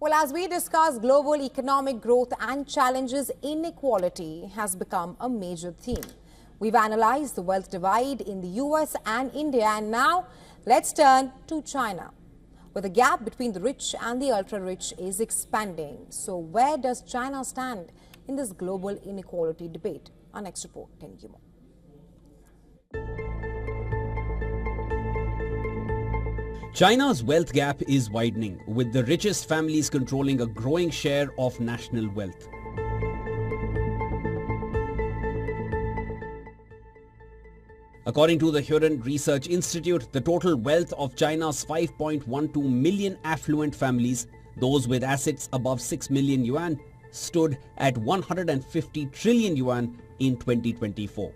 Well, as we discuss global economic growth and challenges, inequality has become a major theme. We've analyzed the wealth divide in the US and India, and now let's turn to China, where the gap between the rich and the ultra-rich is expanding. So where does China stand in this global inequality debate? Our next report telling you more. China's wealth gap is widening, with the richest families controlling a growing share of national wealth. According to the Huron Research Institute, the total wealth of China's 5.12 million affluent families, those with assets above 6 million yuan, stood at 150 trillion yuan in 2024.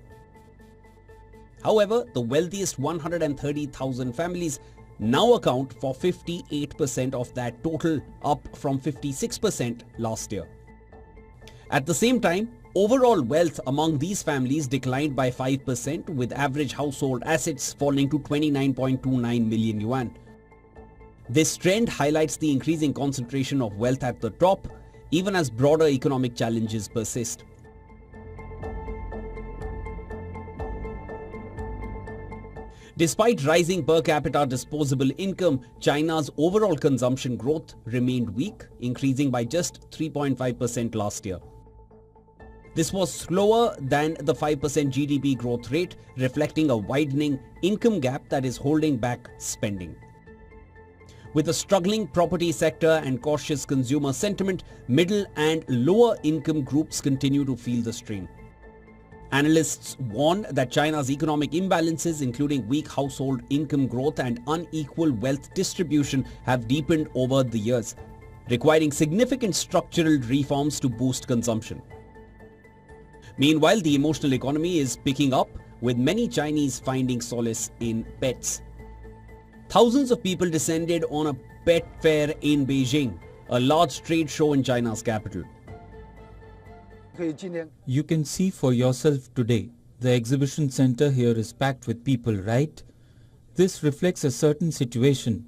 However, the wealthiest 130,000 families now account for 58% of that total, up from 56% last year. At the same time, overall wealth among these families declined by 5%, with average household assets falling to 29.29 million yuan. This trend highlights the increasing concentration of wealth at the top, even as broader economic challenges persist. Despite rising per capita disposable income, China's overall consumption growth remained weak, increasing by just 3.5% last year. This was slower than the 5% GDP growth rate, reflecting a widening income gap that is holding back spending. With a struggling property sector and cautious consumer sentiment, middle and lower income groups continue to feel the strain. Analysts warn that China's economic imbalances, including weak household income growth and unequal wealth distribution, have deepened over the years, requiring significant structural reforms to boost consumption. Meanwhile, the emotional economy is picking up, with many Chinese finding solace in pets. Thousands of people descended on a pet fair in Beijing, a large trade show in China's capital. You can see for yourself today. The exhibition center here is packed with people, right? This reflects a certain situation.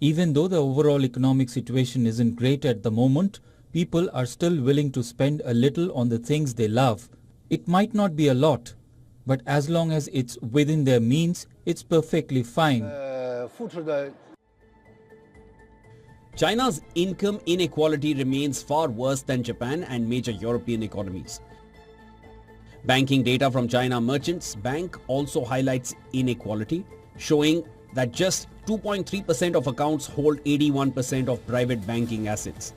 Even though the overall economic situation isn't great at the moment, people are still willing to spend a little on the things they love. It might not be a lot, but as long as it's within their means, it's perfectly fine. China's income inequality remains far worse than Japan and major European economies. Banking data from China Merchants Bank also highlights inequality, showing that just 2.3% of accounts hold 81% of private banking assets.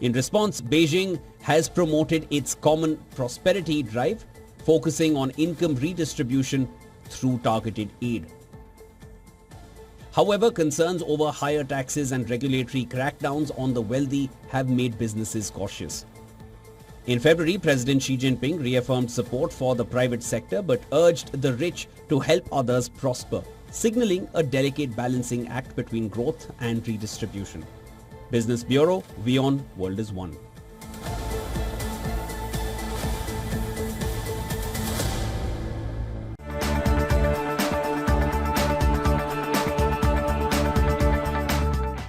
In response, Beijing has promoted its common prosperity drive, focusing on income redistribution through targeted aid. However, concerns over higher taxes and regulatory crackdowns on the wealthy have made businesses cautious. In February, President Xi Jinping reaffirmed support for the private sector but urged the rich to help others prosper, signaling a delicate balancing act between growth and redistribution. Business Bureau, WION World is One.